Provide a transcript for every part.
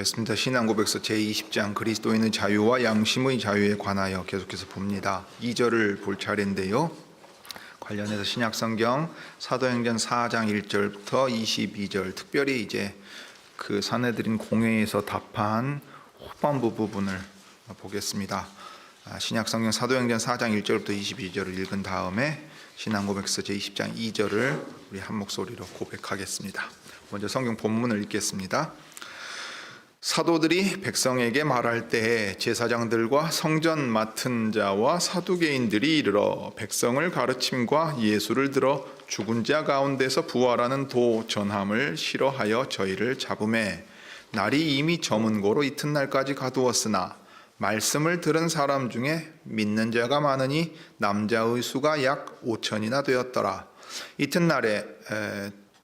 습니다. 신앙고백서 제20장 그리스도인의 자유와 양심의 자유에 관하여 계속해서 봅니다. 2절을 볼 차례인데요. 관련해서 신약성경 사도행전 4장 1절부터 22절, 특별히 이제 그 사내들인 공회에서 답한 후반부 부분을 보겠습니다. 신약성경 사도행전 4장 1절부터 22절을 읽은 다음에 신앙고백서 제20장 2절을 우리 한 목소리로 고백하겠습니다. 먼저 성경 본문을 읽겠습니다. 사도들이 백성에게 말할 때에 제사장들과 성전 맡은 자와 사두개인들이 이르러 백성을 가르침과 예수를 들어 죽은 자 가운데서 부활하는 도 전함을 싫어하여 저희를 잡음에 날이 이미 저문 고로 이튿날까지 가두었으나 말씀을 들은 사람 중에 믿는 자가 많으니 남자의 수가 약 5천이나 되었더라. 이튿날에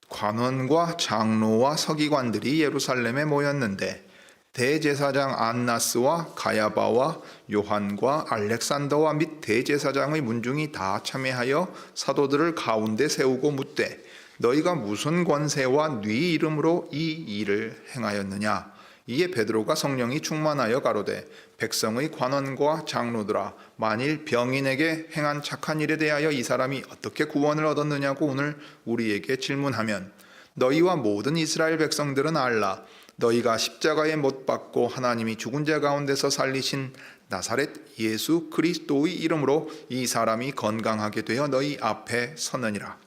관원과 장로와 서기관들이 예루살렘에 모였는데 대제사장 안나스와 가야바와 요한과 알렉산더와 및 대제사장의 문중이 다 참여하여 사도들을 가운데 세우고 묻되 너희가 무슨 권세와 네 이름으로 이 일을 행하였느냐? 이에 베드로가 성령이 충만하여 가로되 백성의 관원과 장로들아, 만일 병인에게 행한 착한 일에 대하여 이 사람이 어떻게 구원을 얻었느냐고 오늘 우리에게 질문하면 너희와 모든 이스라엘 백성들은 알라. 너희가 십자가에 못 박고 하나님이 죽은 자 가운데서 살리신 나사렛 예수 그리스도의 이름으로 이 사람이 건강하게 되어 너희 앞에 서느니라.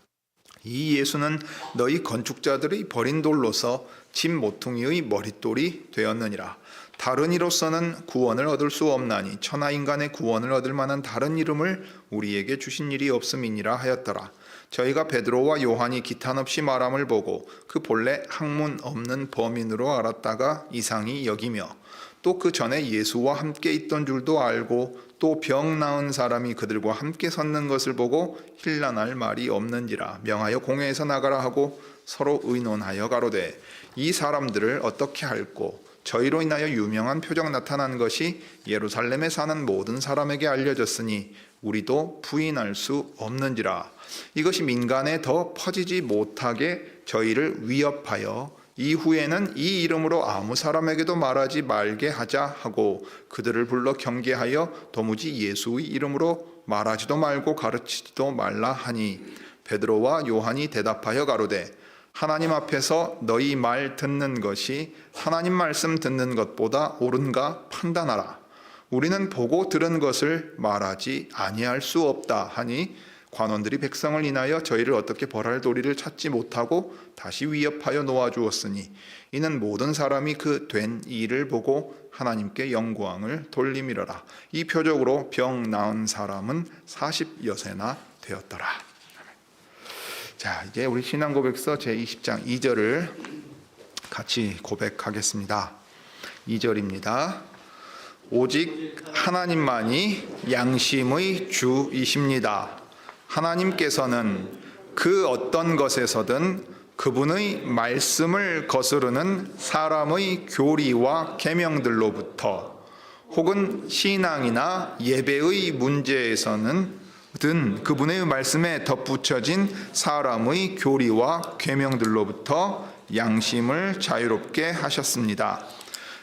이 예수는 너희 건축자들의 버린 돌로서 집 모퉁이의 머릿돌이 되었느니라. 다른 이로서는 구원을 얻을 수 없나니 천하 인간의 구원을 얻을 만한 다른 이름을 우리에게 주신 일이 없음이니라 하였더라. 저희가 베드로와 요한이 기탄 없이 말함을 보고 그 본래 학문 없는 범인으로 알았다가 이상히 여기며 또 그 전에 예수와 함께 있던 줄도 알고 또 병 나은 사람이 그들과 함께 섰는 것을 보고 힐난할 말이 없는지라 명하여 공회에서 나가라 하고 서로 의논하여 가로되 이 사람들을 어떻게 할꼬? 저희로 인하여 유명한 표적 나타난 것이 예루살렘에 사는 모든 사람에게 알려졌으니 우리도 부인할 수 없는지라. 이것이 민간에 더 퍼지지 못하게 저희를 위협하여 이후에는 이 이름으로 아무 사람에게도 말하지 말게 하자 하고 그들을 불러 경계하여 도무지 예수의 이름으로 말하지도 말고 가르치지도 말라 하니 베드로와 요한이 대답하여 가로되 하나님 앞에서 너희 말 듣는 것이 하나님 말씀 듣는 것보다 옳은가 판단하라. 우리는 보고 들은 것을 말하지 아니할 수 없다 하니 관원들이 백성을 인하여 저희를 어떻게 벌할 도리를 찾지 못하고 다시 위협하여 놓아주었으니 이는 모든 사람이 그 된 일을 보고 하나님께 영광을 돌림이러라. 이 표적으로 병 나은 사람은 40여세나 되었더라. 자, 이제 우리 신앙고백서 제20장 2절을 같이 고백하겠습니다. 2절입니다. 오직 하나님만이 양심의 주이십니다. 하나님께서는 그 어떤 것에서든 그분의 말씀을 거스르는 사람의 교리와 계명들로부터 혹은 신앙이나 예배의 문제에서는 든 그분의 말씀에 덧붙여진 사람의 교리와 계명들로부터 양심을 자유롭게 하셨습니다.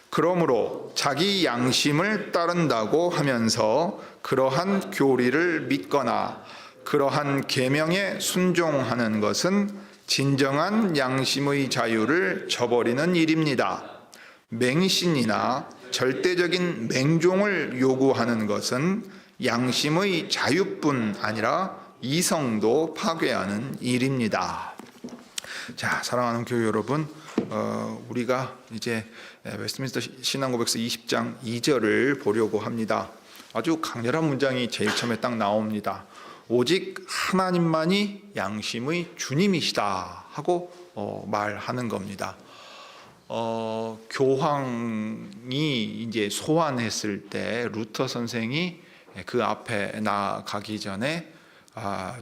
그러므로 자기 양심을 따른다고 하면서 그러한 교리를 믿거나 그러한 계명에 순종하는 것은 진정한 양심의 자유를 저버리는 일입니다. 맹신이나 절대적인 맹종을 요구하는 것은 양심의 자유뿐 아니라 이성도 파괴하는 일입니다. 자, 사랑하는 교회 여러분, 우리가 이제 웨스트민스터 신앙고백서 20장 2절을 보려고 합니다. 아주 강렬한 문장이 제일 처음에 딱 나옵니다. 오직 하나님만이 양심의 주님이시다 하고 말하는 겁니다. 교황이 이제 소환했을 때 루터 선생이 그 앞에 나가기 전에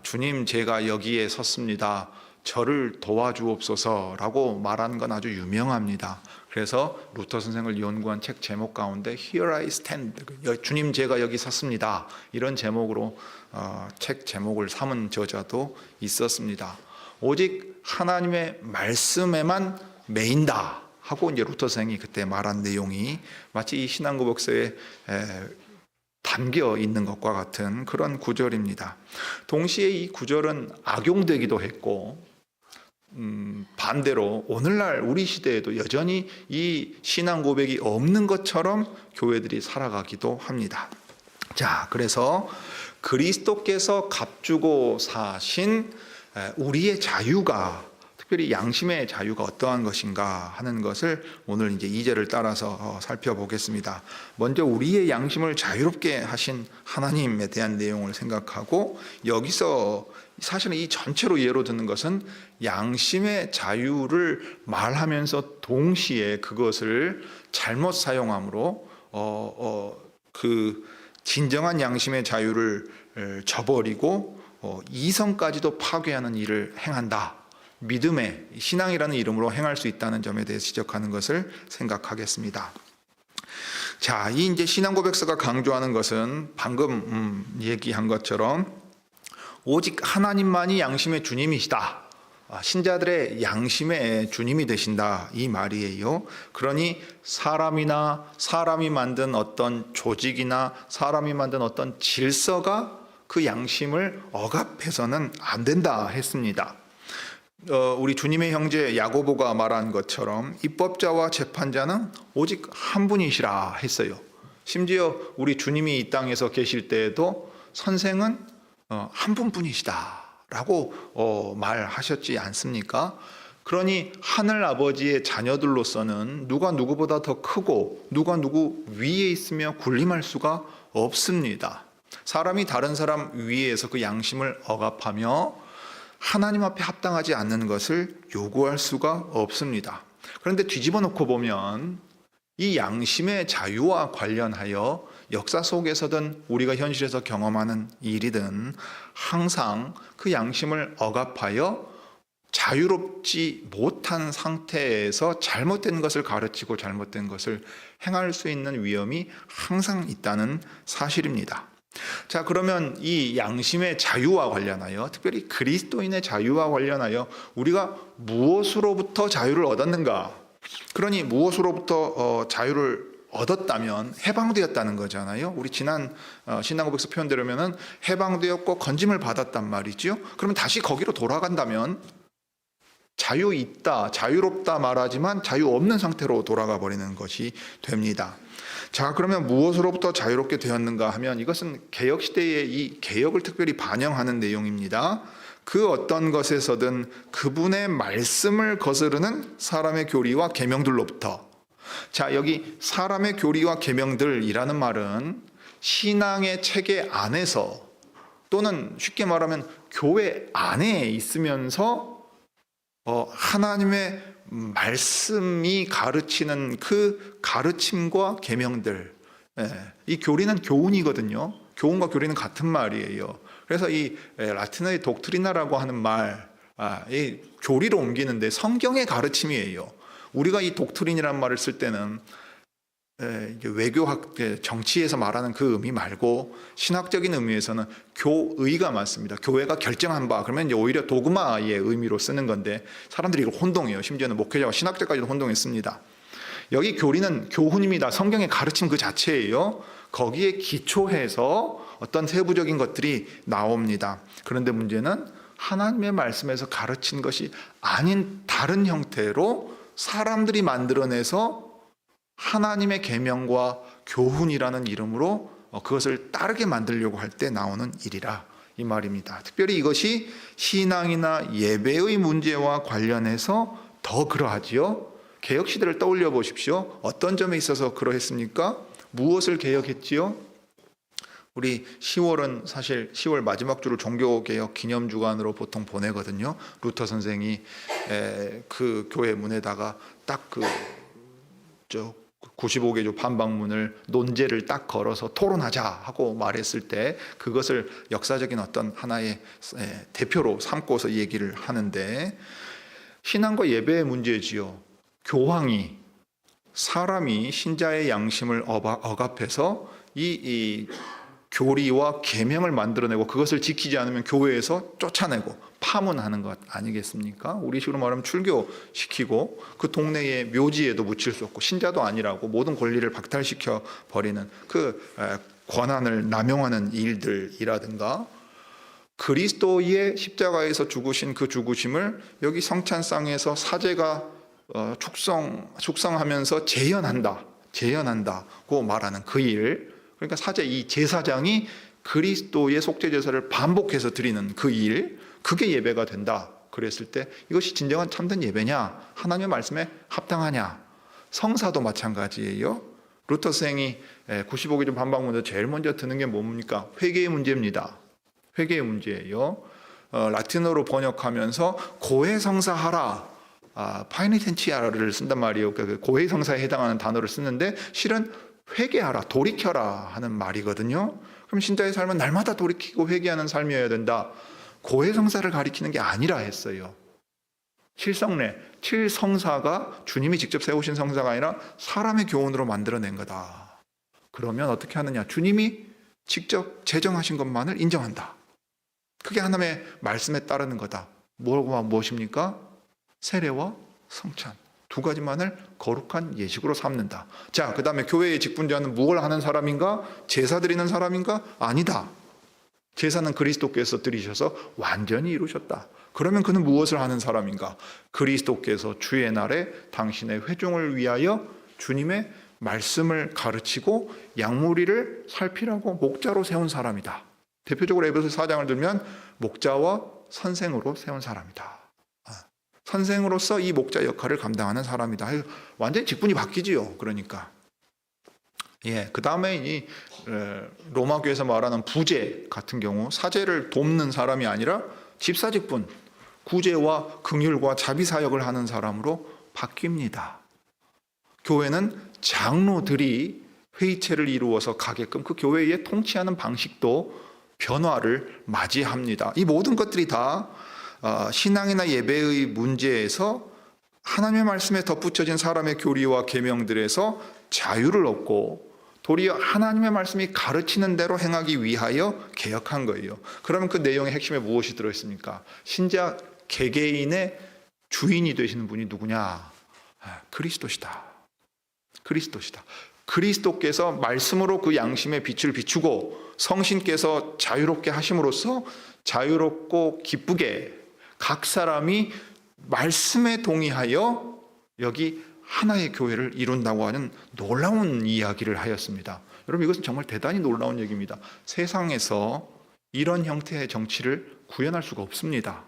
주님, 제가 여기에 섰습니다. 저를 도와주옵소서라고 말한 건 아주 유명합니다. 그래서 루터 선생을 연구한 책 제목 가운데 Here I stand, 주님 제가 여기 섰습니다, 이런 제목으로 책 제목을 삼은 저자도 있었습니다. 오직 하나님의 말씀에만 매인다 하고 이제 루터 선생이 그때 말한 내용이 마치 이 신앙고백서에 담겨 있는 것과 같은 그런 구절입니다. 동시에 이 구절은 악용되기도 했고 반대로 오늘날 우리 시대에도 여전히 이 신앙 고백이 없는 것처럼 교회들이 살아가기도 합니다. 자, 그래서 그리스도께서 값주고 사신 우리의 자유가, 특별히 양심의 자유가 어떠한 것인가 하는 것을 오늘 이제 2절을 따라서 살펴보겠습니다. 먼저 우리의 양심을 자유롭게 하신 하나님에 대한 내용을 생각하고, 여기서 사실은 이 전체로 예로 드는 것은 양심의 자유를 말하면서 동시에 그것을 잘못 사용함으로 그 진정한 양심의 자유를 저버리고 이성까지도 파괴하는 일을 행한다. 믿음의 신앙이라는 이름으로 행할 수 있다는 점에 대해 지적하는 것을 생각하겠습니다. 자, 이 이제 신앙 고백서가 강조하는 것은 방금 얘기한 것처럼 오직 하나님만이 양심의 주님이시다. 신자들의 양심의 주님이 되신다, 이 말이에요. 그러니 사람이 만든 어떤 조직이나 사람이 만든 어떤 질서가 그 양심을 억압해서는 안 된다 했습니다. 우리 주님의 형제 야고보가 말한 것처럼 입법자와 재판자는 오직 한 분이시라 했어요. 심지어 우리 주님이 이 땅에서 계실 때에도 선생은 한 분뿐이시다라고 말하셨지 않습니까? 그러니 하늘 아버지의 자녀들로서는 누가 누구보다 더 크고 누가 누구 위에 있으며 군림할 수가 없습니다. 사람이 다른 사람 위에서 그 양심을 억압하며 하나님 앞에 합당하지 않는 것을 요구할 수가 없습니다. 그런데 뒤집어 놓고 보면 이 양심의 자유와 관련하여 역사 속에서든 우리가 현실에서 경험하는 일이든 항상 그 양심을 억압하여 자유롭지 못한 상태에서 잘못된 것을 가르치고 잘못된 것을 행할 수 있는 위험이 항상 있다는 사실입니다. 자, 그러면 이 양심의 자유와 관련하여, 특별히 그리스도인의 자유와 관련하여 우리가 무엇으로부터 자유를 얻었는가? 그러니 무엇으로부터 자유를 얻었다면 해방되었다는 거잖아요. 우리 지난 신앙고백서 표현대로면은 해방되었고 건짐을 받았단 말이죠. 그러면 다시 거기로 돌아간다면 자유 있다, 자유롭다 말하지만 자유 없는 상태로 돌아가 버리는 것이 됩니다. 자, 그러면 무엇으로부터 자유롭게 되었는가 하면 이것은 개혁 시대의 이 개혁을 특별히 반영하는 내용입니다. 그 어떤 것에서든 그분의 말씀을 거스르는 사람의 교리와 계명들로부터. 자, 여기 사람의 교리와 계명들이라는 말은 신앙의 체계 안에서 또는 쉽게 말하면 교회 안에 있으면서 하나님의 말씀이 가르치는 그 가르침과 계명들, 이 교리는 교훈이거든요. 교훈과 교리는 같은 말이에요. 그래서 이 라틴어의 독트리나라고 하는 말, 이 교리로 옮기는데 성경의 가르침이에요. 우리가 이 독트린이라는 말을 쓸 때는 외교학, 정치에서 말하는 그 의미 말고 신학적인 의미에서는 교의가 맞습니다. 교회가 결정한 바, 그러면 이제 오히려 도그마의 의미로 쓰는 건데 사람들이 이걸 혼동해요. 심지어는 목회자와 신학자까지도 혼동했습니다. 여기 교리는 교훈입니다. 성경의 가르침 그 자체예요. 거기에 기초해서 어떤 세부적인 것들이 나옵니다. 그런데 문제는 하나님의 말씀에서 가르친 것이 아닌 다른 형태로 사람들이 만들어내서 하나님의 계명과 교훈이라는 이름으로 그것을 따르게 만들려고 할 때 나오는 일이라 이 말입니다. 특별히 이것이 신앙이나 예배의 문제와 관련해서 더 그러하지요. 개혁시대를 떠올려 보십시오. 어떤 점에 있어서 그러했습니까? 무엇을 개혁했지요? 우리 10월은 사실 10월 마지막 주를 종교개혁 기념주간으로 보통 보내거든요. 루터 선생이 그 교회 문에다가 딱 95개조 반박문을 논제를 딱 걸어서 토론하자 하고 말했을 때 그것을 역사적인 어떤 하나의 대표로 삼고서 얘기를 하는데, 신앙과 예배의 문제지요. 교황이, 사람이 신자의 양심을 억압해서 이 교리와 계명을 만들어내고 그것을 지키지 않으면 교회에서 쫓아내고 파문하는 것 아니겠습니까? 우리 식으로 말하면 출교시키고 그 동네의 묘지에도 묻힐 수 없고 신자도 아니라고 모든 권리를 박탈시켜 버리는 그 권한을 남용하는 일들이라든가, 그리스도의 십자가에서 죽으신 그 죽으심을 여기 성찬상에서 사제가 축성하면서 재현한다고 말하는 그 일, 그러니까 사제 이 제사장이 그리스도의 속죄 제사를 반복해서 드리는 그 일, 그게 예배가 된다 그랬을 때 이것이 진정한 참된 예배냐, 하나님의 말씀에 합당하냐. 성사도 마찬가지예요. 루터 생이 95기 전 반박문제 제일 먼저 드는 게 뭡니까? 회개의 문제입니다. 회개의 문제예요. 라틴어로 번역하면서 고해성사하라, 파이니텐치아를 쓴단 말이에요. 그 고해성사에 해당하는 단어를 쓰는데 실은 회개하라, 돌이켜라 하는 말이거든요. 그럼 신자의 삶은 날마다 돌이키고 회개하는 삶이어야 된다. 고해성사를 가리키는 게 아니라 했어요. 칠성례, 칠성사가 주님이 직접 세우신 성사가 아니라 사람의 교훈으로 만들어낸 거다. 그러면 어떻게 하느냐? 주님이 직접 제정하신 것만을 인정한다. 그게 하나님의 말씀에 따르는 거다. 무엇입니까? 세례와 성찬, 두 가지만을 거룩한 예식으로 삼는다. 자, 그 다음에 교회의 직분자는 무엇을 하는 사람인가? 제사 드리는 사람인가? 아니다. 제사는 그리스도께서 드리셔서 완전히 이루셨다. 그러면 그는 무엇을 하는 사람인가? 그리스도께서 주의 날에 당신의 회중을 위하여 주님의 말씀을 가르치고 양무리를 살피라고 목자로 세운 사람이다. 대표적으로 에베소 4장을 들면 목자와 선생으로 세운 사람이다. 선생으로서 이 목자 역할을 감당하는 사람이다. 완전히 직분이 바뀌지요. 그러니까. 그 다음에 이 로마 교회에서 말하는 부제 같은 경우 사제를 돕는 사람이 아니라 집사직분, 구제와 긍휼과 자비사역을 하는 사람으로 바뀝니다. 교회는 장로들이 회의체를 이루어서 가게끔 그 교회의 통치하는 방식도 변화를 맞이합니다. 이 모든 것들이 다 신앙이나 예배의 문제에서 하나님의 말씀에 덧붙여진 사람의 교리와 계명들에서 자유를 얻고 도리어 하나님의 말씀이 가르치는 대로 행하기 위하여 개혁한 거예요. 그러면 그 내용의 핵심에 무엇이 들어있습니까? 신자 개개인의 주인이 되시는 분이 누구냐? 그리스도시다. 그리스도시다. 그리스도께서 말씀으로 그 양심의 빛을 비추고 성신께서 자유롭게 하심으로써 자유롭고 기쁘게 각 사람이 말씀에 동의하여 여기 하나의 교회를 이룬다고 하는 놀라운 이야기를 하였습니다. 여러분, 이것은 정말 대단히 놀라운 얘기입니다. 세상에서 이런 형태의 정치를 구현할 수가 없습니다.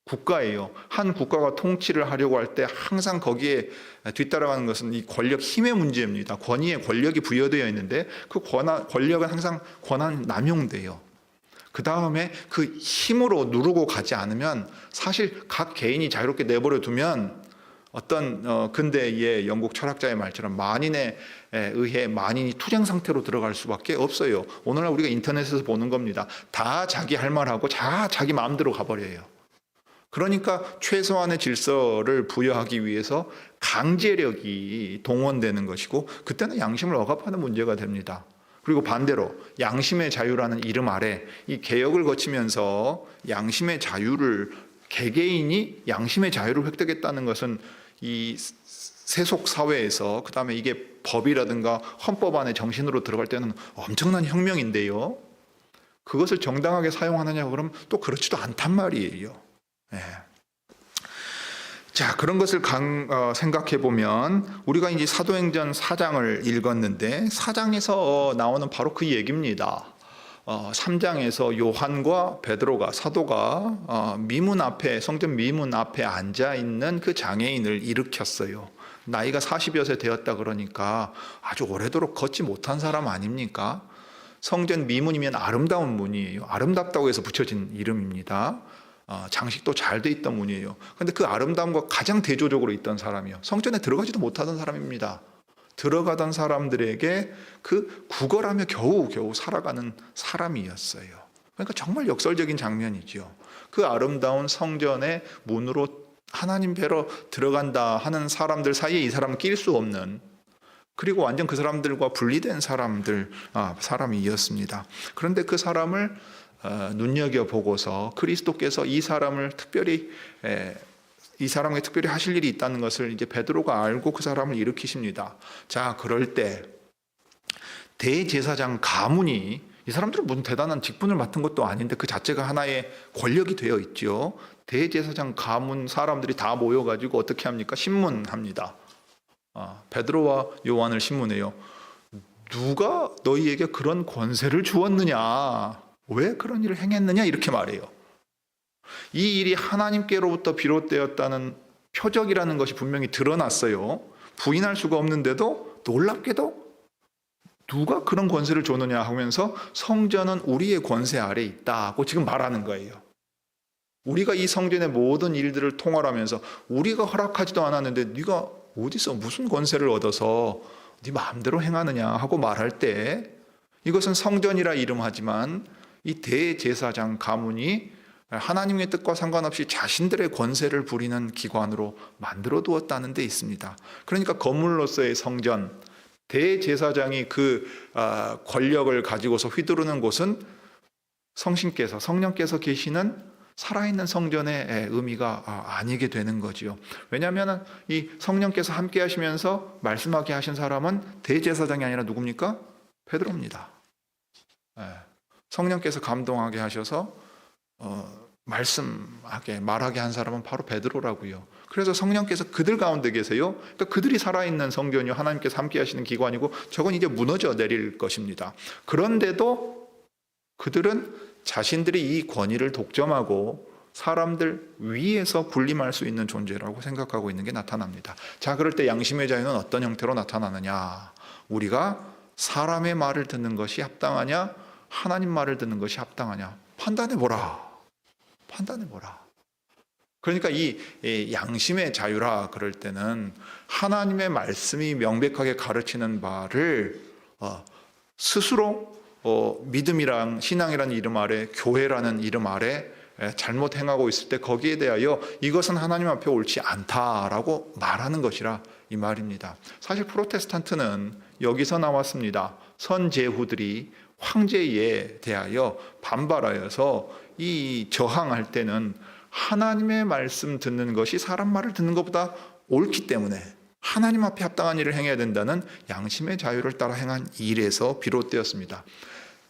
국가예요. 한 국가가 통치를 하려고 할 때 항상 거기에 뒤따라가는 것은 이 권력, 힘의 문제입니다. 권위에 권력이 부여되어 있는데 그 권력은 항상 권한 남용돼요. 그 다음에 그 힘으로 누르고 가지 않으면 사실 각 개인이 자유롭게 내버려 두면 어떤 근대의 영국 철학자의 말처럼 만인에 의해 만인이 투쟁 상태로 들어갈 수밖에 없어요. 오늘날 우리가 인터넷에서 보는 겁니다. 다 자기 할 말하고 자기 마음대로 가버려요. 그러니까 최소한의 질서를 부여하기 위해서 강제력이 동원되는 것이고 그때는 양심을 억압하는 문제가 됩니다. 그리고 반대로 양심의 자유라는 이름 아래 이 개혁을 거치면서 양심의 자유를, 개개인이 양심의 자유를 획득했다는 것은 이 세속 사회에서, 그 다음에 이게 법이라든가 헌법 안에 정신으로 들어갈 때는 엄청난 혁명인데요. 그것을 정당하게 사용하느냐 그러면 또 그렇지도 않단 말이에요. 자, 그런 것을 생각해 보면 우리가 이제 사도행전 4장을 읽었는데 4장에서 나오는 바로 그 얘기입니다. 3장에서 요한과 베드로가, 사도가 미문 앞에, 성전 미문 앞에 앉아 있는 그 장애인을 일으켰어요. 나이가 40여 세 되었다 그러니까 아주 오래도록 걷지 못한 사람 아닙니까? 성전 미문이면 아름다운 문이에요. 아름답다고 해서 붙여진 이름입니다. 장식도 잘 돼 있던 문이에요. 그런데 그 아름다움과 가장 대조적으로 있던 사람이요, 성전에 들어가지도 못하던 사람입니다. 들어가던 사람들에게 그 구걸하며 겨우 살아가는 사람이었어요. 그러니까 정말 역설적인 장면이죠. 그 아름다운 성전의 문으로 하나님 뵈러 들어간다 하는 사람들 사이에 이 사람은 낄 수 없는, 그리고 완전 그 사람들과 분리된 사람이었습니다. 그런데 그 사람을 눈여겨보고서 그리스도께서 이 사람에게 특별히 하실 일이 있다는 것을 이제 베드로가 알고 그 사람을 일으키십니다. 자, 그럴 때 대제사장 가문이, 이 사람들은 무슨 대단한 직분을 맡은 것도 아닌데 그 자체가 하나의 권력이 되어 있죠. 대제사장 가문 사람들이 다 모여가지고 어떻게 합니까? 신문합니다. 베드로와 요한을 신문해요. 누가 너희에게 그런 권세를 주었느냐? 왜 그런 일을 행했느냐? 이렇게 말해요. 이 일이 하나님께로부터 비롯되었다는 표적이라는 것이 분명히 드러났어요. 부인할 수가 없는데도 놀랍게도 누가 그런 권세를 줬느냐 하면서 성전은 우리의 권세 아래에 있다고 지금 말하는 거예요. 우리가 이 성전의 모든 일들을 통할하면서 우리가 허락하지도 않았는데 네가 어디서 무슨 권세를 얻어서 네 마음대로 행하느냐 하고 말할 때, 이것은 성전이라 이름하지만 이 대제사장 가문이 하나님의 뜻과 상관없이 자신들의 권세를 부리는 기관으로 만들어 두었다는 데 있습니다. 그러니까 건물로서의 성전, 대제사장이 그 권력을 가지고서 휘두르는 곳은 성령께서 계시는 살아있는 성전의 의미가 아니게 되는 거지요. 왜냐하면 이 성령께서 함께 하시면서 말씀하게 하신 사람은 대제사장이 아니라 누굽니까? 베드로입니다. 성령께서 감동하게 하셔서 말하게 한 사람은 바로 베드로라고요. 그래서 성령께서 그들 가운데 계세요. 그러니까 그들이 살아있는 성전이요, 하나님께서 함께 하시는 기관이고, 저건 이제 무너져 내릴 것입니다. 그런데도 그들은 자신들이 이 권위를 독점하고 사람들 위에서 군림할 수 있는 존재라고 생각하고 있는 게 나타납니다. 자, 그럴 때 양심의 자유는 어떤 형태로 나타나느냐? 우리가 사람의 말을 듣는 것이 합당하냐, 하나님 말을 듣는 것이 합당하냐? 판단해보라. 그러니까 이 양심의 자유라 그럴 때는 하나님의 말씀이 명백하게 가르치는 바를 스스로 믿음이랑 신앙이라는 이름 아래, 교회라는 이름 아래 잘못 행하고 있을 때 거기에 대하여 이것은 하나님 앞에 옳지 않다라고 말하는 것이라 이 말입니다. 사실 프로테스탄트는 여기서 나왔습니다. 선제후들이 황제에 대하여 반발하여서 이 저항할 때는 하나님의 말씀 듣는 것이 사람 말을 듣는 것보다 옳기 때문에 하나님 앞에 합당한 일을 행해야 된다는 양심의 자유를 따라 행한 일에서 비롯되었습니다.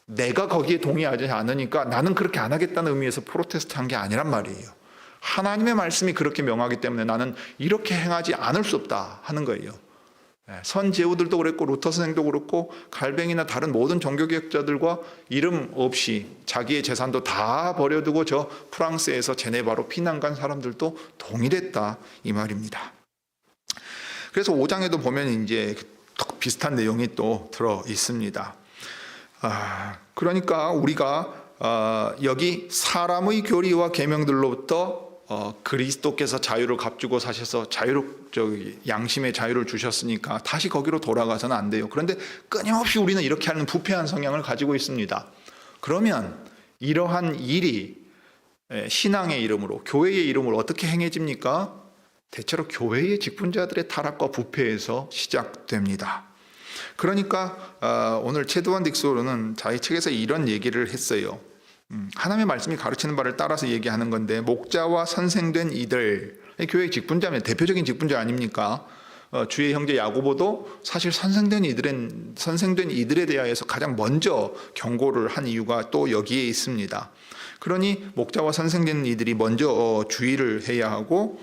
내가 거기에 동의하지 않으니까 나는 그렇게 안 하겠다는 의미에서 프로테스트한 게 아니란 말이에요. 하나님의 말씀이 그렇게 명하기 때문에 나는 이렇게 행하지 않을 수 없다 하는 거예요. 선제후들도 그랬고 루터 선생도 그렇고 갈뱅이나 다른 모든 종교개혁자들과 이름 없이 자기의 재산도 다 버려두고 저 프랑스에서 제네바로 피난 간 사람들도 동일했다 이 말입니다. 그래서 5장에도 보면 이제 비슷한 내용이 또 들어 있습니다. 그러니까 우리가 여기 사람의 교리와 계명들로부터 그리스도께서 자유를 값주고 사셔서 양심의 자유를 주셨으니까 다시 거기로 돌아가서는 안 돼요. 그런데 끊임없이 우리는 이렇게 하는 부패한 성향을 가지고 있습니다. 그러면 이러한 일이 신앙의 이름으로, 교회의 이름으로 어떻게 행해집니까? 대체로 교회의 직분자들의 타락과 부패에서 시작됩니다. 그러니까 오늘 체드원 딕소르는 자기 책에서 이런 얘기를 했어요. 하나님의 말씀이 가르치는 바를 따라서 얘기하는 건데, 목자와 선생된 이들, 교회의 직분자면 대표적인 직분자 아닙니까? 주의 형제 야고보도 사실 선생된 이들에 대하여서 가장 먼저 경고를 한 이유가 또 여기에 있습니다. 그러니 목자와 선생된 이들이 먼저 주의를 해야 하고,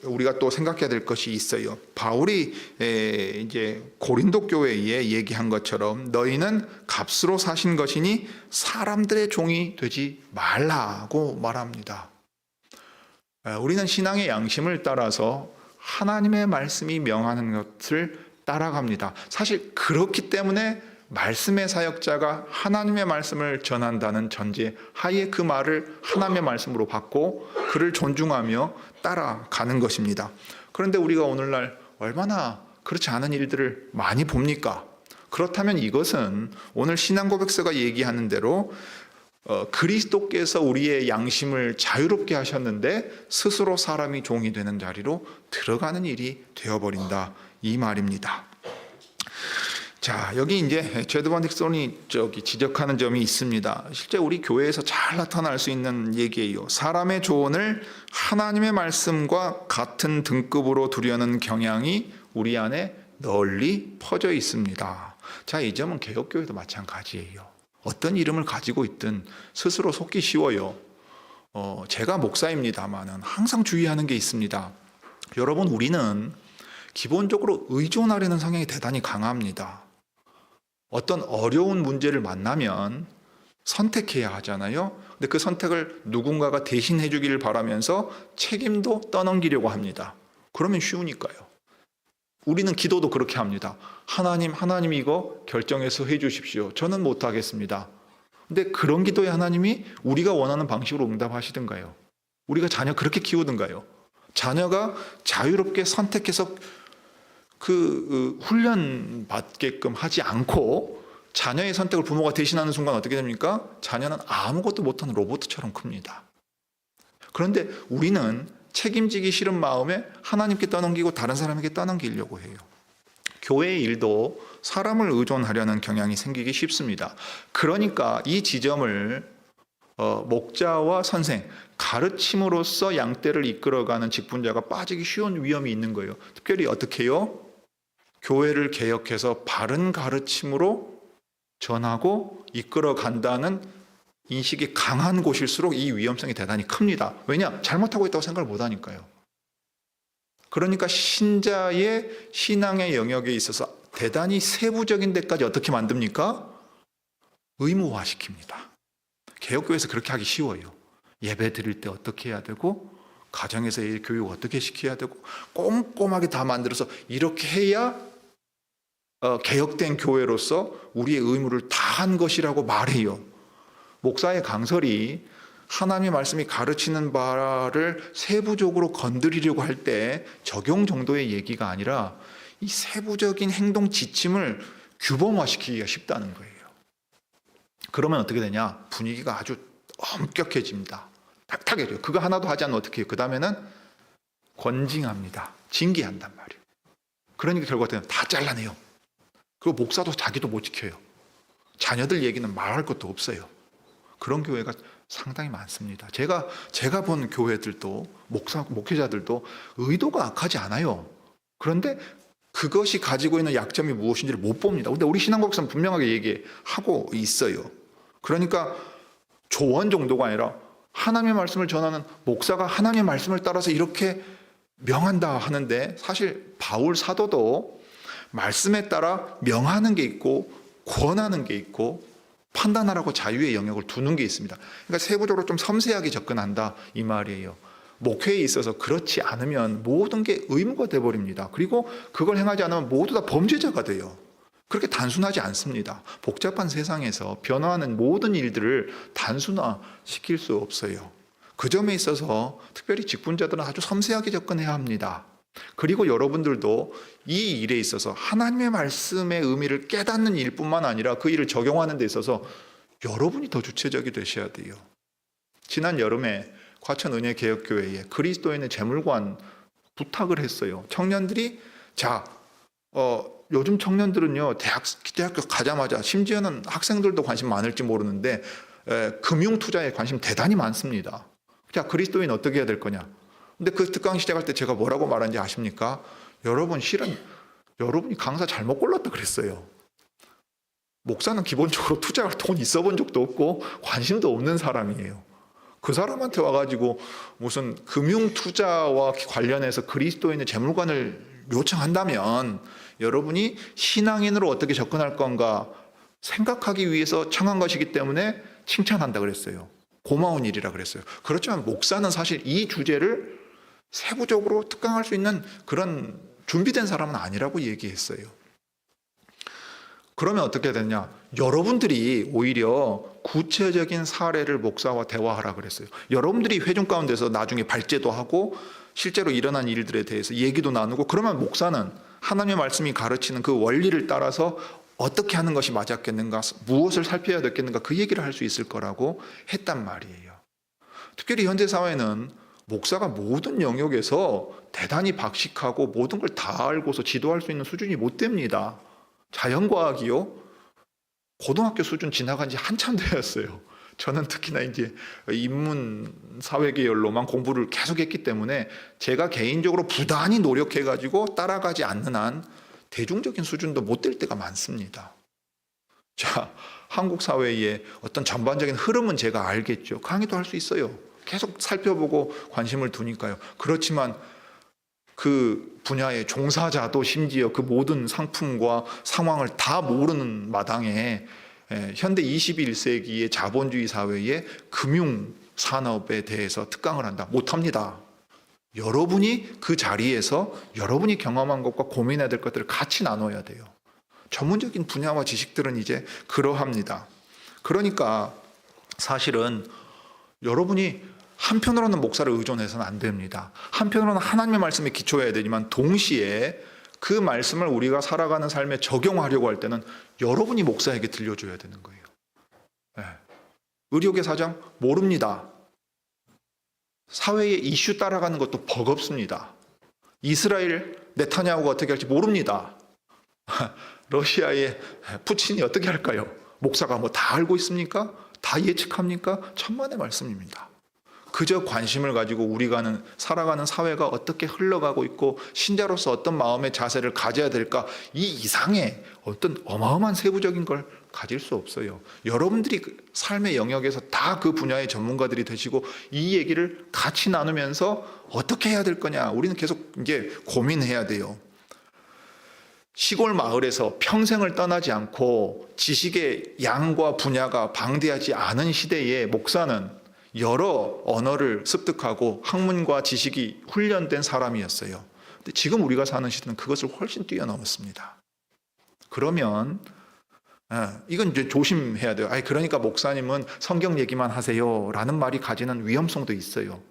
우리가 또 생각해야 될 것이 있어요. 바울이 이제 고린도 교회에 얘기한 것처럼 너희는 값으로 사신 것이니 사람들의 종이 되지 말라고 말합니다. 우리는 신앙의 양심을 따라서 하나님의 말씀이 명하는 것을 따라갑니다. 사실 그렇기 때문에 말씀의 사역자가 하나님의 말씀을 전한다는 전제 하에 그 말을 하나님의 말씀으로 받고 그를 존중하며 따라가는 것입니다. 그런데 우리가 오늘날 얼마나 그렇지 않은 일들을 많이 봅니까? 그렇다면 이것은 오늘 신앙고백서가 얘기하는 대로 그리스도께서 우리의 양심을 자유롭게 하셨는데 스스로 사람이 종이 되는 자리로 들어가는 일이 되어버린다 이 말입니다. 자, 여기 이제 제드 반 딕슨이 지적하는 점이 있습니다. 실제 우리 교회에서 잘 나타날 수 있는 얘기예요. 사람의 조언을 하나님의 말씀과 같은 등급으로 두려는 경향이 우리 안에 널리 퍼져 있습니다. 자, 이 점은 개혁교회도 마찬가지예요. 어떤 이름을 가지고 있든 스스로 속기 쉬워요. 제가 목사입니다만은 항상 주의하는 게 있습니다. 여러분, 우리는 기본적으로 의존하려는 성향이 대단히 강합니다. 어떤 어려운 문제를 만나면 선택해야 하잖아요. 근데 그 선택을 누군가가 대신해 주기를 바라면서 책임도 떠넘기려고 합니다. 그러면 쉬우니까요. 우리는 기도도 그렇게 합니다. 하나님 이거 결정해서 해 주십시오. 저는 못하겠습니다. 근데 그런 기도에 하나님이 우리가 원하는 방식으로 응답하시던가요? 우리가 자녀 그렇게 키우던가요? 자녀가 자유롭게 선택해서 훈련 받게끔 하지 않고 자녀의 선택을 부모가 대신하는 순간 어떻게 됩니까? 자녀는 아무것도 못하는 로봇처럼 큽니다. 그런데 우리는 책임지기 싫은 마음에 하나님께 떠넘기고 다른 사람에게 떠넘기려고 해요. 교회의 일도 사람을 의존하려는 경향이 생기기 쉽습니다. 그러니까 이 지점을 목자와 선생, 가르침으로써 양떼를 이끌어가는 직분자가 빠지기 쉬운 위험이 있는 거예요. 특별히 어떻게 해요? 교회를 개혁해서 바른 가르침으로 전하고 이끌어간다는 인식이 강한 곳일수록 이 위험성이 대단히 큽니다. 왜냐? 잘못하고 있다고 생각을 못하니까요. 그러니까 신자의 신앙의 영역에 있어서 대단히 세부적인 데까지 어떻게 만듭니까? 의무화시킵니다. 개혁교회에서 그렇게 하기 쉬워요. 예배 드릴 때 어떻게 해야 되고 가정에서의 교육 어떻게 시켜야 되고 꼼꼼하게 다 만들어서 이렇게 해야 개혁된 교회로서 우리의 의무를 다한 것이라고 말해요. 목사의 강설이 하나님의 말씀이 가르치는 바를 세부적으로 건드리려고 할 때 적용 정도의 얘기가 아니라 이 세부적인 행동 지침을 규범화시키기가 쉽다는 거예요. 그러면 어떻게 되냐? 분위기가 아주 엄격해집니다. 딱딱해져요. 그거 하나도 하지 않으면 어떻게 해요? 그 다음에는 권징합니다. 징계한단 말이에요. 그러니까 결과는 다 잘라내요. 그리고 목사도 자기도 못 지켜요. 자녀들 얘기는 말할 것도 없어요. 그런 교회가 상당히 많습니다. 제가 본 교회들도 목회자들도 의도가 악하지 않아요. 그런데 그것이 가지고 있는 약점이 무엇인지를 못 봅니다. 근데 우리 신앙국에서는 분명하게 얘기하고 있어요. 그러니까 조언 정도가 아니라 하나님의 말씀을 전하는 목사가 하나님의 말씀을 따라서 이렇게 명한다 하는데 사실 바울 사도도 말씀에 따라 명하는 게 있고 권하는 게 있고 판단하라고 자유의 영역을 두는 게 있습니다. 그러니까 세부적으로 좀 섬세하게 접근한다 이 말이에요. 목회에 있어서 그렇지 않으면 모든 게 의무가 돼버립니다. 그리고 그걸 행하지 않으면 모두 다 범죄자가 돼요. 그렇게 단순하지 않습니다. 복잡한 세상에서 변화하는 모든 일들을 단순화시킬 수 없어요. 그 점에 있어서 특별히 직분자들은 아주 섬세하게 접근해야 합니다. 그리고 여러분들도 이 일에 있어서 하나님의 말씀의 의미를 깨닫는 일뿐만 아니라 그 일을 적용하는 데 있어서 여러분이 더 주체적이 되셔야 돼요. 지난 여름에 과천은혜개혁교회에 그리스도인의 재물관 부탁을 했어요. 청년들이 요즘 청년들은요 대학교 가자마자 심지어는 학생들도 관심 많을지 모르는데 금융 투자에 관심 대단히 많습니다. 자, 그리스도인 어떻게 해야 될 거냐? 근데 그 특강 시작할 때 제가 뭐라고 말한지 아십니까? 실은 여러분이 강사 잘못 골랐다 그랬어요. 목사는 기본적으로 투자할 돈 있어 본 적도 없고 관심도 없는 사람이에요. 그 사람한테 와가지고 무슨 금융 투자와 관련해서 그리스도인의 재물관을 요청한다면 여러분이 신앙인으로 어떻게 접근할 건가 생각하기 위해서 청한 것이기 때문에 칭찬한다 그랬어요. 고마운 일이라 그랬어요. 그렇지만 목사는 사실 이 주제를 세부적으로 특강할 수 있는 그런 준비된 사람은 아니라고 얘기했어요. 그러면 어떻게 되냐? 여러분들이 오히려 구체적인 사례를 목사와 대화하라 그랬어요. 여러분들이 회중 가운데서 나중에 발제도 하고 실제로 일어난 일들에 대해서 얘기도 나누고 그러면 목사는 하나님의 말씀이 가르치는 그 원리를 따라서 어떻게 하는 것이 맞았겠는가, 무엇을 살펴야 됐겠는가 그 얘기를 할 수 있을 거라고 했단 말이에요. 특별히 현재 사회는 목사가 모든 영역에서 대단히 박식하고 모든 걸 다 알고서 지도할 수 있는 수준이 못 됩니다. 자연과학이요? 고등학교 수준 지나간 지 한참 되었어요. 저는 특히나 이제 인문 사회 계열로만 공부를 계속했기 때문에 제가 개인적으로 부단히 노력해가지고 따라가지 않는 한 대중적인 수준도 못 될 때가 많습니다. 자, 한국 사회의 어떤 전반적인 흐름은 제가 알겠죠. 강의도 할 수 있어요. 계속 살펴보고 관심을 두니까요. 그렇지만 그 분야의 종사자도 심지어 그 모든 상품과 상황을 다 모르는 마당에 현대 21세기의 자본주의 사회의 금융 산업에 대해서 특강을 한다. 못합니다. 여러분이 그 자리에서 여러분이 경험한 것과 고민해야 될 것들을 같이 나눠야 돼요. 전문적인 분야와 지식들은 이제 그러합니다. 그러니까 사실은 여러분이 한편으로는 목사를 의존해서는 안 됩니다. 한편으로는 하나님의 말씀에 기초해야 되지만 동시에 그 말씀을 우리가 살아가는 삶에 적용하려고 할 때는 여러분이 목사에게 들려줘야 되는 거예요. 네. 의료계 사장 모릅니다. 사회의 이슈 따라가는 것도 버겁습니다. 이스라엘 네타냐후가 어떻게 할지 모릅니다. 러시아의 푸틴이 어떻게 할까요? 목사가 뭐 다 알고 있습니까? 다 예측합니까? 천만의 말씀입니다. 그저 관심을 가지고 우리가 살아가는 사회가 어떻게 흘러가고 있고 신자로서 어떤 마음의 자세를 가져야 될까, 이 이상의 어떤 어마어마한 세부적인 걸 가질 수 없어요. 여러분들이 삶의 영역에서 다 그 분야의 전문가들이 되시고 이 얘기를 같이 나누면서 어떻게 해야 될 거냐, 우리는 계속 이제 고민해야 돼요. 시골 마을에서 평생을 떠나지 않고 지식의 양과 분야가 방대하지 않은 시대에 목사는 여러 언어를 습득하고 학문과 지식이 훈련된 사람이었어요. 근데 지금 우리가 사는 시대는 그것을 훨씬 뛰어넘었습니다. 그러면 이건 이제 조심해야 돼요. 그러니까 목사님은 성경 얘기만 하세요 라는 말이 가지는 위험성도 있어요.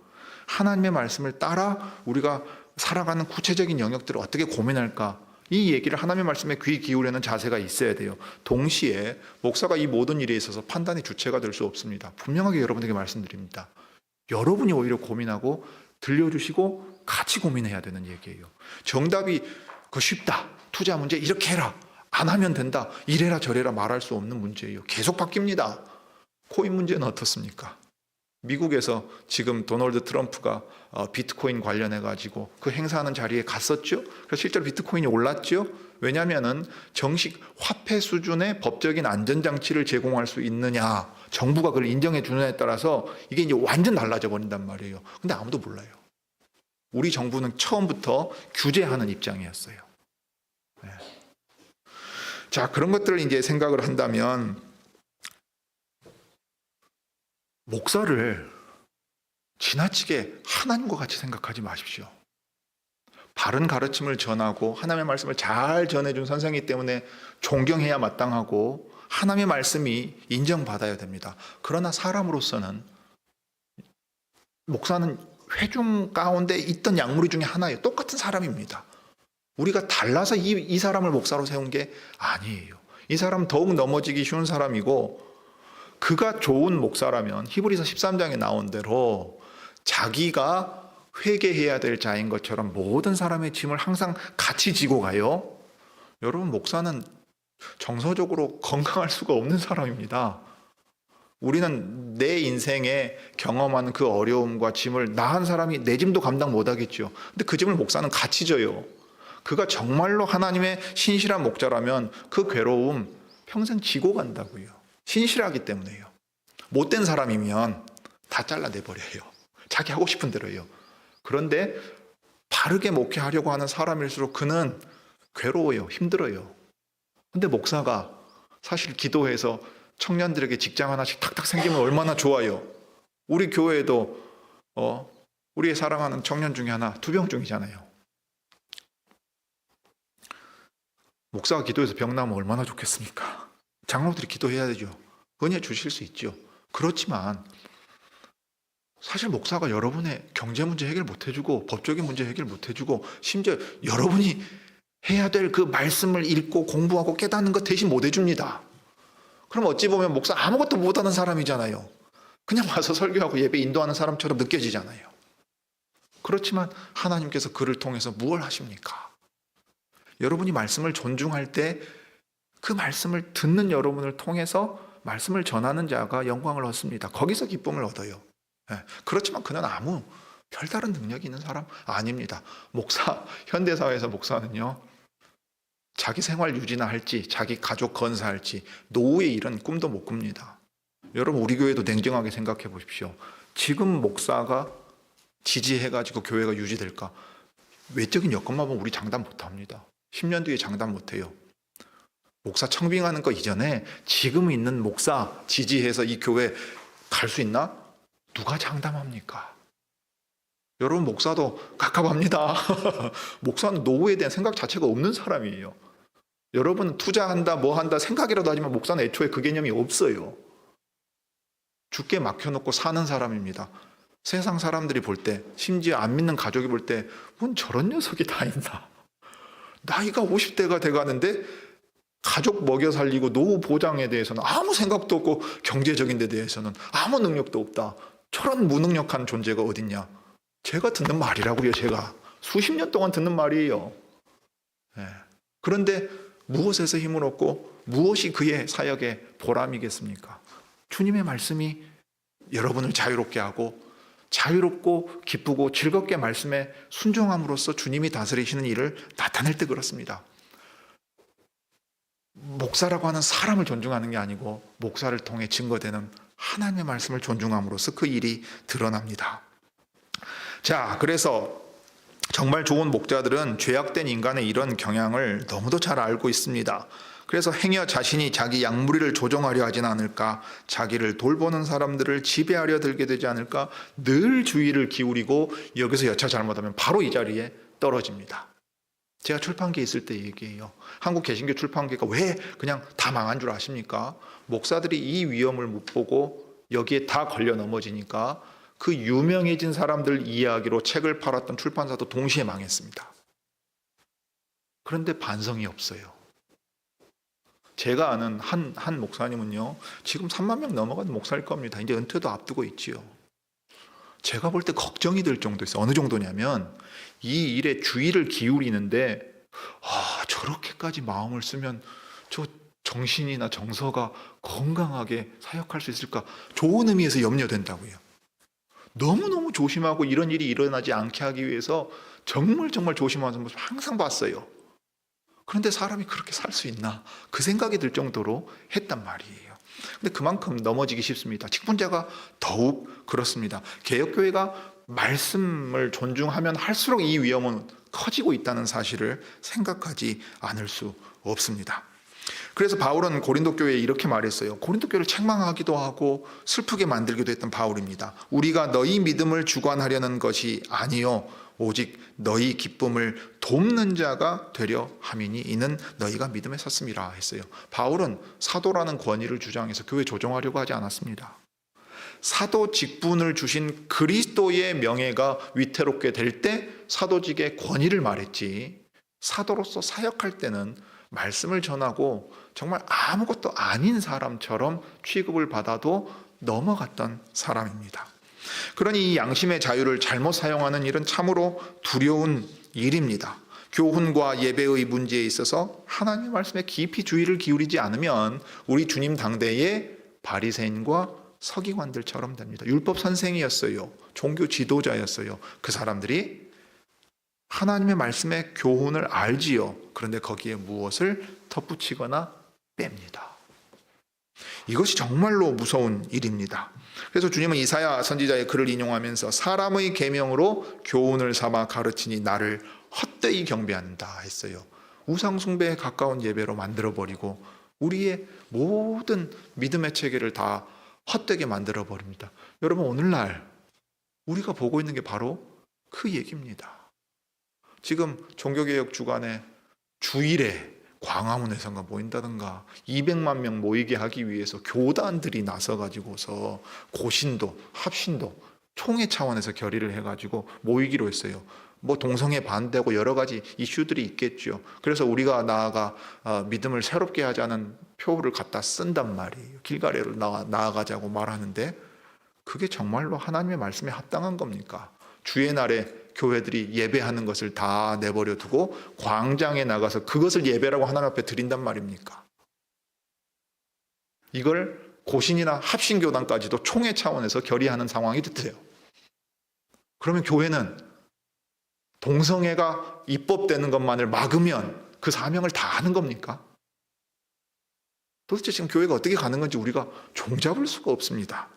하나님의 말씀을 따라 우리가 살아가는 구체적인 영역들을 어떻게 고민할까, 이 얘기를 하나님의 말씀에 귀 기울이는 자세가 있어야 돼요. 동시에 목사가 이 모든 일에 있어서 판단의 주체가 될 수 없습니다. 분명하게 여러분에게 말씀드립니다. 여러분이 오히려 고민하고 들려주시고 같이 고민해야 되는 얘기예요. 정답이 쉽다, 투자 문제 이렇게 해라, 안 하면 된다, 이래라 저래라 말할 수 없는 문제예요. 계속 바뀝니다. 코인 문제는 어떻습니까? 미국에서 지금 도널드 트럼프가 비트코인 관련해 가지고 그 행사하는 자리에 갔었죠. 그래서 실제로 비트코인이 올랐죠. 왜냐하면은 정식 화폐 수준의 법적인 안전장치를 제공할 수 있느냐, 정부가 그걸 인정해 주느냐에 따라서 이게 이제 완전 달라져 버린단 말이에요. 근데 아무도 몰라요. 우리 정부는 처음부터 규제하는 입장이었어요. 네. 자, 그런 것들을 이제 생각을 한다면 목사를 지나치게 하나님과 같이 생각하지 마십시오. 바른 가르침을 전하고 하나님의 말씀을 잘 전해준 선생이기 때문에 존경해야 마땅하고 하나님의 말씀이 인정받아야 됩니다. 그러나 사람으로서는 목사는 회중 가운데 있던 약물이 중에 하나예요. 똑같은 사람입니다. 우리가 달라서 이 사람을 목사로 세운 게 아니에요. 이 사람은 더욱 넘어지기 쉬운 사람이고, 그가 좋은 목사라면 히브리서 13장에 나온 대로 자기가 회개해야 될 자인 것처럼 모든 사람의 짐을 항상 같이 지고 가요. 여러분, 목사는 정서적으로 건강할 수가 없는 사람입니다. 우리는 내 인생에 경험하는 그 어려움과 짐을 나 한 사람이 내 짐도 감당 못하겠죠. 근데 그 짐을 목사는 같이 져요. 그가 정말로 하나님의 신실한 목자라면 그 괴로움 평생 지고 간다고요. 신실하기 때문에요. 못된 사람이면 다 잘라내버려요. 자기 하고 싶은 대로 해요. 그런데 바르게 목회하려고 하는 사람일수록 그는 괴로워요. 힘들어요. 근데 목사가 사실 기도해서 청년들에게 직장 하나씩 탁탁 생기면 얼마나 좋아요. 우리 교회에도 우리의 사랑하는 청년 중에 하나 투병 중이잖아요. 목사가 기도해서 병 나면 얼마나 좋겠습니까? 장로들이 기도해야 되죠. 은혜 주실 수 있죠. 그렇지만 사실 목사가 여러분의 경제 문제 해결 못 해주고 법적인 문제 해결 못 해주고 심지어 여러분이 해야 될 그 말씀을 읽고 공부하고 깨닫는 것 대신 못 해줍니다. 그럼 어찌 보면 목사 아무것도 못하는 사람이잖아요. 그냥 와서 설교하고 예배 인도하는 사람처럼 느껴지잖아요. 그렇지만 하나님께서 그를 통해서 무엇을 하십니까? 여러분이 말씀을 존중할 때 그 말씀을 듣는 여러분을 통해서 말씀을 전하는 자가 영광을 얻습니다. 거기서 기쁨을 얻어요. 그렇지만 그는 아무 별다른 능력이 있는 사람 아닙니다. 목사, 현대사회에서 목사는요, 자기 생활 유지나 할지, 자기 가족 건사할지, 노후의 일은 꿈도 못 꿉니다. 여러분, 우리 교회도 냉정하게 생각해 보십시오. 지금 목사가 지지해가지고 교회가 유지될까? 외적인 여건만 보면 우리 장담 못 합니다. 10년 뒤에 장담 못 해요. 목사 청빙하는 거 이전에 지금 있는 목사 지지해서 이 교회 갈 수 있나? 누가 장담합니까? 여러분, 목사도 갑갑합니다. 목사는 노후에 대한 생각 자체가 없는 사람이에요. 여러분은 투자한다, 뭐 한다 생각이라도 하지만 목사는 애초에 그 개념이 없어요. 죽게 막혀놓고 사는 사람입니다. 세상 사람들이 볼 때, 심지어 안 믿는 가족이 볼 때, 뭔 저런 녀석이 다 있나? 나이가 50대가 돼가는데 가족 먹여 살리고 노후 보장에 대해서는 아무 생각도 없고 경제적인 데 대해서는 아무 능력도 없다. 저런 무능력한 존재가 어딨냐? 제가 듣는 말이라고요. 제가 수십 년 동안 듣는 말이에요. 그런데 무엇에서 힘을 얻고 무엇이 그의 사역의 보람이겠습니까? 주님의 말씀이 여러분을 자유롭게 하고 자유롭고 기쁘고 즐겁게 말씀에 순종함으로써 주님이 다스리시는 일을 나타낼 때 그렇습니다. 목사라고 하는 사람을 존중하는 게 아니고 목사를 통해 증거되는 하나님의 말씀을 존중함으로써 그 일이 드러납니다. 자, 그래서 정말 좋은 목자들은 죄악된 인간의 이런 경향을 너무도 잘 알고 있습니다. 그래서 행여 자신이 자기 양무리를 조정하려 하진 않을까, 자기를 돌보는 사람들을 지배하려 들게 되지 않을까 늘 주의를 기울이고 여기서 여차 잘못하면 바로 이 자리에 떨어집니다. 제가 출판계에 있을 때 얘기해요. 한국 개신교 출판계가 왜 그냥 다 망한 줄 아십니까? 목사들이 이 위험을 못 보고 여기에 다 걸려 넘어지니까 그 유명해진 사람들 이야기로 책을 팔았던 출판사도 동시에 망했습니다. 그런데 반성이 없어요. 제가 아는 한 목사님은요, 지금 3만 명 넘어간 목사일 겁니다. 이제 은퇴도 앞두고 있지요. 제가 볼 때 걱정이 될 정도였어요. 어느 정도냐면 이 일에 주의를 기울이는데 저렇게까지 마음을 쓰면 저 정신이나 정서가 건강하게 사역할 수 있을까? 좋은 의미에서 염려된다고요. 너무너무 조심하고 이런 일이 일어나지 않게 하기 위해서 정말 조심하는 모습 항상 봤어요. 그런데 사람이 그렇게 살 수 있나? 그 생각이 들 정도로 했단 말이에요. 근데 그만큼 넘어지기 쉽습니다. 직분자가 더욱 그렇습니다. 개혁교회가 말씀을 존중하면 할수록 이 위험은 커지고 있다는 사실을 생각하지 않을 수 없습니다. 그래서 바울은 고린도 교회에 이렇게 말했어요. 고린도 교회를 책망하기도 하고 슬프게 만들기도 했던 바울입니다. 우리가 너희 믿음을 주관하려는 것이 아니요 오직 너희 기쁨을 돕는 자가 되려 함이니 이는 너희가 믿음에 섰음이라 했어요. 바울은 사도라는 권위를 주장해서 교회 조정하려고 하지 않았습니다. 사도 직분을 주신 그리스도의 명예가 위태롭게 될 때 사도직의 권위를 말했지, 사도로서 사역할 때는 말씀을 전하고 정말 아무것도 아닌 사람처럼 취급을 받아도 넘어갔던 사람입니다. 그러니 이 양심의 자유를 잘못 사용하는 일은 참으로 두려운 일입니다. 교훈과 예배의 문제에 있어서 하나님의 말씀에 깊이 주의를 기울이지 않으면 우리 주님 당대의 바리새인과 서기관들처럼 됩니다. 율법 선생이었어요. 종교 지도자였어요. 그 사람들이 하나님의 말씀의 교훈을 알지요. 그런데 거기에 무엇을 덧붙이거나 뺍니다. 이것이 정말로 무서운 일입니다. 그래서 주님은 이사야 선지자의 글을 인용하면서 사람의 계명으로 교훈을 삼아 가르치니 나를 헛되이 경배한다 했어요. 우상 숭배에 가까운 예배로 만들어버리고 우리의 모든 믿음의 체계를 다 헛되게 만들어버립니다. 여러분, 오늘날 우리가 보고 있는 게 바로 그 얘기입니다. 지금 종교개혁 주간에 주일에 광화문에선가 모인다든가 200만 명 모이게 하기 위해서 교단들이 나서가지고서 고신도, 합신도, 총회 차원에서 결의를 해가지고 모이기로 했어요. 뭐 동성애 반대하고 여러 가지 이슈들이 있겠죠. 그래서 우리가 나아가 믿음을 새롭게 하자는 표를 갖다 쓴단 말이에요. 길가레로 나아가자고 말하는데 그게 정말로 하나님의 말씀에 합당한 겁니까? 주의 날에 교회들이 예배하는 것을 다 내버려 두고 광장에 나가서 그것을 예배라고 하나님 앞에 드린단 말입니까? 이걸 고신이나 합신교단까지도 총회 차원에서 결의하는 상황이 됐대요. 그러면 교회는 동성애가 입법되는 것만을 막으면 그 사명을 다 하는 겁니까? 도대체 지금 교회가 어떻게 가는 건지 우리가 종잡을 수가 없습니다.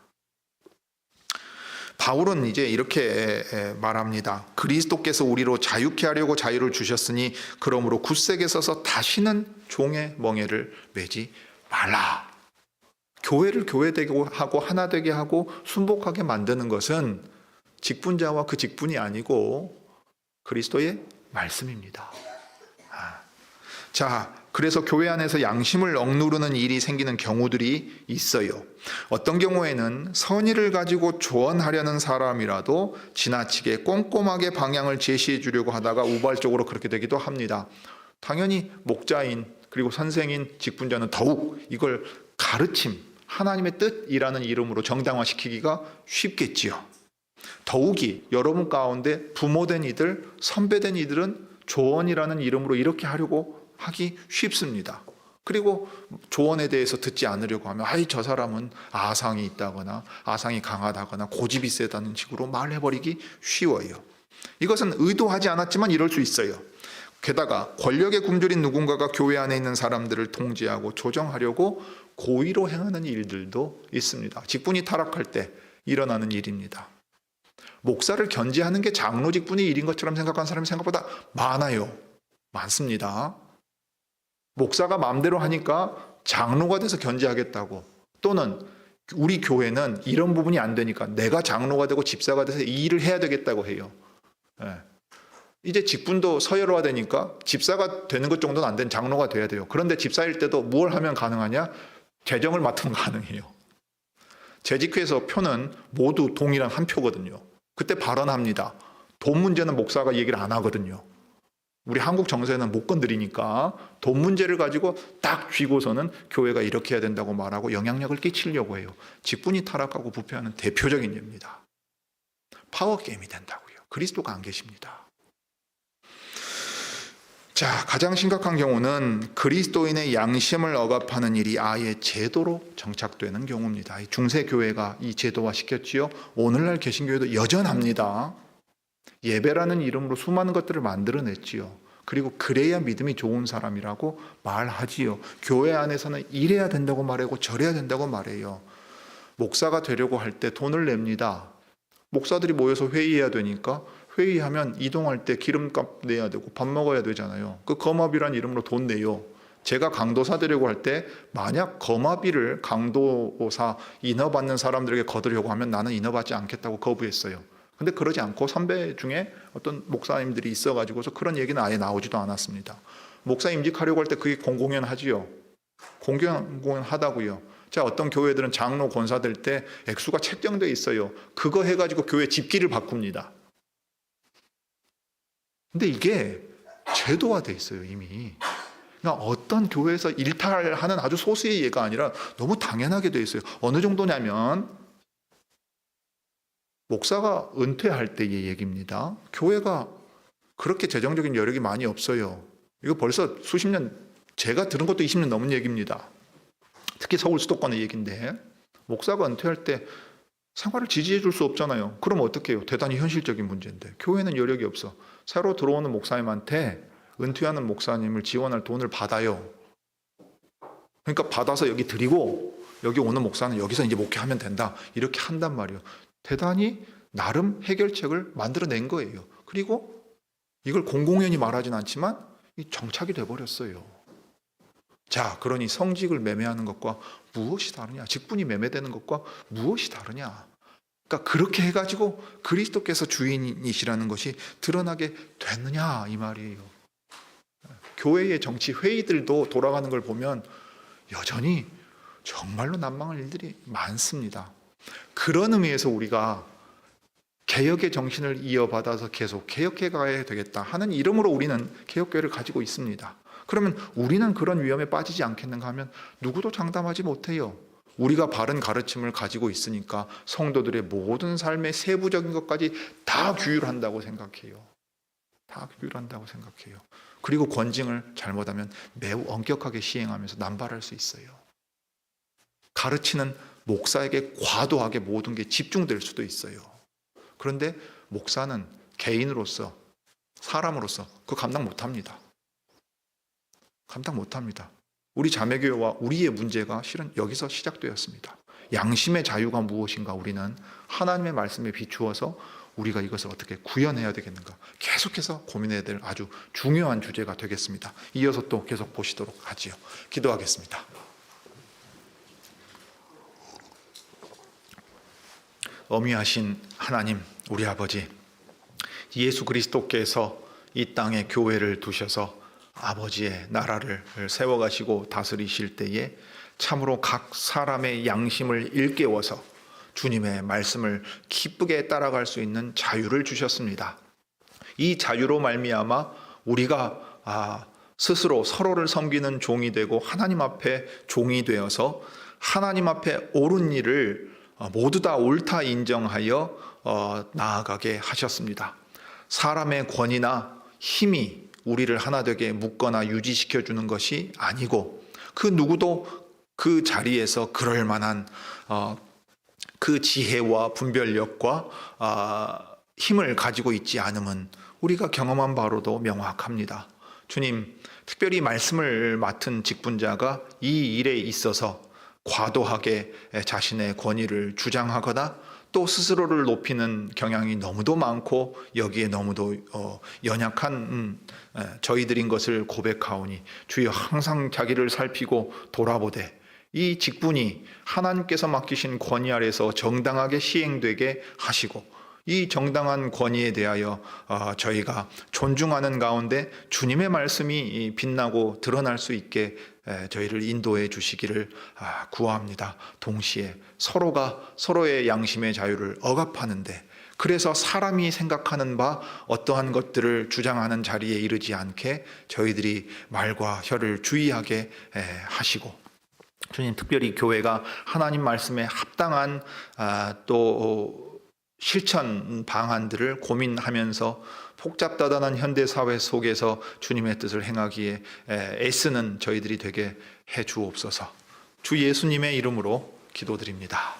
바울은 이제 이렇게 말합니다. 그리스도께서 우리로 자유케 하려고 자유를 주셨으니 그러므로 굳세게 서서 다시는 종의 멍에를 매지 말라. 교회를 교회되게 하고 하나 되게 하고 순복하게 만드는 것은 직분자와 그 직분이 아니고 그리스도의 말씀입니다. 자, 그래서 교회 안에서 양심을 억누르는 일이 생기는 경우들이 있어요. 어떤 경우에는 선의를 가지고 조언하려는 사람이라도 지나치게 꼼꼼하게 방향을 제시해 주려고 하다가 우발적으로 그렇게 되기도 합니다. 당연히 목자인 그리고 선생인 직분자는 더욱 이걸 가르침, 하나님의 뜻이라는 이름으로 정당화시키기가 쉽겠지요. 더욱이 여러분 가운데 부모된 이들, 선배된 이들은 조언이라는 이름으로 이렇게 하려고 하기 쉽습니다. 그리고 조언에 대해서 듣지 않으려고 하면 저 사람은 아상이 있다거나 아상이 강하다거나 고집이 세다는 식으로 말해버리기 쉬워요. 이것은 의도하지 않았지만 이럴 수 있어요. 게다가 권력에 굶주린 누군가가 교회 안에 있는 사람들을 통제하고 조정하려고 고의로 행하는 일들도 있습니다. 직분이 타락할 때 일어나는 일입니다. 목사를 견제하는 게 장로 직분의 일인 것처럼 생각하는 사람이 생각보다 많습니다. 목사가 마음대로 하니까 장로가 돼서 견제하겠다고, 또는 우리 교회는 이런 부분이 안 되니까 내가 장로가 되고 집사가 돼서 이 일을 해야 되겠다고 해요. 이제 직분도 서열화되니까 집사가 되는 것 정도는 안 된 장로가 돼야 돼요. 그런데 집사일 때도 뭘 하면 가능하냐? 재정을 맡으면 가능해요. 재직회에서 표는 모두 동일한 한 표거든요. 그때 발언합니다. 돈 문제는 목사가 얘기를 안 하거든요. 우리 한국 정서에는 못 건드리니까 돈 문제를 가지고 딱 쥐고서는 교회가 이렇게 해야 된다고 말하고 영향력을 끼치려고 해요. 직분이 타락하고 부패하는 대표적인 예입니다. 파워게임이 된다고요. 그리스도가 안 계십니다. 자, 가장 심각한 경우는 그리스도인의 양심을 억압하는 일이 아예 제도로 정착되는 경우입니다. 중세교회가 이 제도화 시켰지요. 오늘날 개신교회도 여전합니다. 예배라는 이름으로 수많은 것들을 만들어냈지요. 그리고 그래야 믿음이 좋은 사람이라고 말하지요. 교회 안에서는 이래야 된다고 말하고 저래야 된다고 말해요. 목사가 되려고 할 때 돈을 냅니다. 목사들이 모여서 회의해야 되니까 회의하면 이동할 때 기름값 내야 되고 밥 먹어야 되잖아요. 그 거마비란 이름으로 돈 내요. 제가 강도사 되려고 할 때 만약 거마비를 강도사 인허받는 사람들에게 거두려고 하면 나는 인허받지 않겠다고 거부했어요. 근데 그러지 않고 선배 중에 어떤 목사님들이 있어가지고서 그런 얘기는 아예 나오지도 않았습니다. 목사 임직하려고 할 때 그게 공공연 하지요. 공공연 하다고요. 자, 어떤 교회들은 장로 권사 될 때 액수가 책정되어 있어요. 그거 해가지고 교회 집기를 바꿉니다. 근데 이게 제도화되어 있어요, 이미. 그러니까 어떤 교회에서 일탈하는 아주 소수의 예가 아니라 너무 당연하게 되어 있어요. 어느 정도냐면 목사가 은퇴할 때의 얘기입니다. 교회가 그렇게 재정적인 여력이 많이 없어요. 이거 벌써 수십 년, 제가 들은 것도 20년 넘은 얘기입니다. 특히 서울 수도권의 얘기인데, 목사가 은퇴할 때 생활을 지지해 줄 수 없잖아요. 그럼 어떻게 해요? 대단히 현실적인 문제인데 교회는 여력이 없어. 새로 들어오는 목사님한테 은퇴하는 목사님을 지원할 돈을 받아요. 그러니까 받아서 여기 드리고 여기 오는 목사는 여기서 이제 목회하면 된다. 이렇게 한단 말이에요. 대단히 나름 해결책을 만들어낸 거예요. 그리고 이걸 공공연히 말하진 않지만 정착이 돼버렸어요. 자, 그러니 성직을 매매하는 것과 무엇이 다르냐? 직분이 매매되는 것과 무엇이 다르냐? 그러니까 그렇게 해가지고 그리스도께서 주인이시라는 것이 드러나게 됐느냐 이 말이에요. 교회의 정치 회의들도 돌아가는 걸 보면 여전히 정말로 난망할 일들이 많습니다. 그런 의미에서 우리가 개혁의 정신을 이어받아서 계속 개혁해 가야 되겠다 하는 이름으로 우리는 개혁교회를 가지고 있습니다. 그러면 우리는 그런 위험에 빠지지 않겠는가 하면 누구도 장담하지 못해요. 우리가 바른 가르침을 가지고 있으니까 성도들의 모든 삶의 세부적인 것까지 다 규율한다고 생각해요. 다 규율한다고 생각해요. 그리고 권징을 잘못하면 매우 엄격하게 시행하면서 남발할 수 있어요. 가르치는 목사에게 과도하게 모든 게 집중될 수도 있어요. 그런데 목사는 개인으로서, 사람으로서 그 감당 못합니다. 감당 못합니다. 우리 자매교회와 우리의 문제가 실은 여기서 시작되었습니다. 양심의 자유가 무엇인가, 우리는 하나님의 말씀에 비추어서 우리가 이것을 어떻게 구현해야 되겠는가 계속해서 고민해야 될 아주 중요한 주제가 되겠습니다. 이어서 또 계속 보시도록 하지요. 기도하겠습니다. 어미하신 하나님, 우리 아버지, 예수 그리스도께서 이 땅에 교회를 두셔서 아버지의 나라를 세워가시고 다스리실 때에 참으로 각 사람의 양심을 일깨워서 주님의 말씀을 기쁘게 따라갈 수 있는 자유를 주셨습니다. 이 자유로 말미암아 우리가 스스로 서로를 섬기는 종이 되고 하나님 앞에 종이 되어서 하나님 앞에 옳은 일을 모두 다 옳다 인정하여 나아가게 하셨습니다. 사람의 권위나 힘이 우리를 하나 되게 묶거나 유지시켜 주는 것이 아니고, 그 누구도 그 자리에서 그럴 만한 그 지혜와 분별력과 힘을 가지고 있지 않음은 우리가 경험한 바로도 명확합니다. 주님, 특별히 말씀을 맡은 직분자가 이 일에 있어서 과도하게 자신의 권위를 주장하거나 또 스스로를 높이는 경향이 너무도 많고 여기에 너무도 연약한 저희들인 것을 고백하오니 주여, 항상 자기를 살피고 돌아보되 이 직분이 하나님께서 맡기신 권위 아래서 정당하게 시행되게 하시고, 이 정당한 권위에 대하여 저희가 존중하는 가운데 주님의 말씀이 빛나고 드러날 수 있게 저희를 인도해 주시기를 구합니다. 동시에 서로가 서로의 양심의 자유를 억압하는데, 그래서 사람이 생각하는 바 어떠한 것들을 주장하는 자리에 이르지 않게 저희들이 말과 혀를 주의하게 하시고, 주님, 특별히 교회가 하나님 말씀에 합당한 또 실천 방안들을 고민하면서 복잡다단한 현대사회 속에서 주님의 뜻을 행하기에 애쓰는 저희들이 되게 해 주옵소서. 주 예수님의 이름으로 기도드립니다.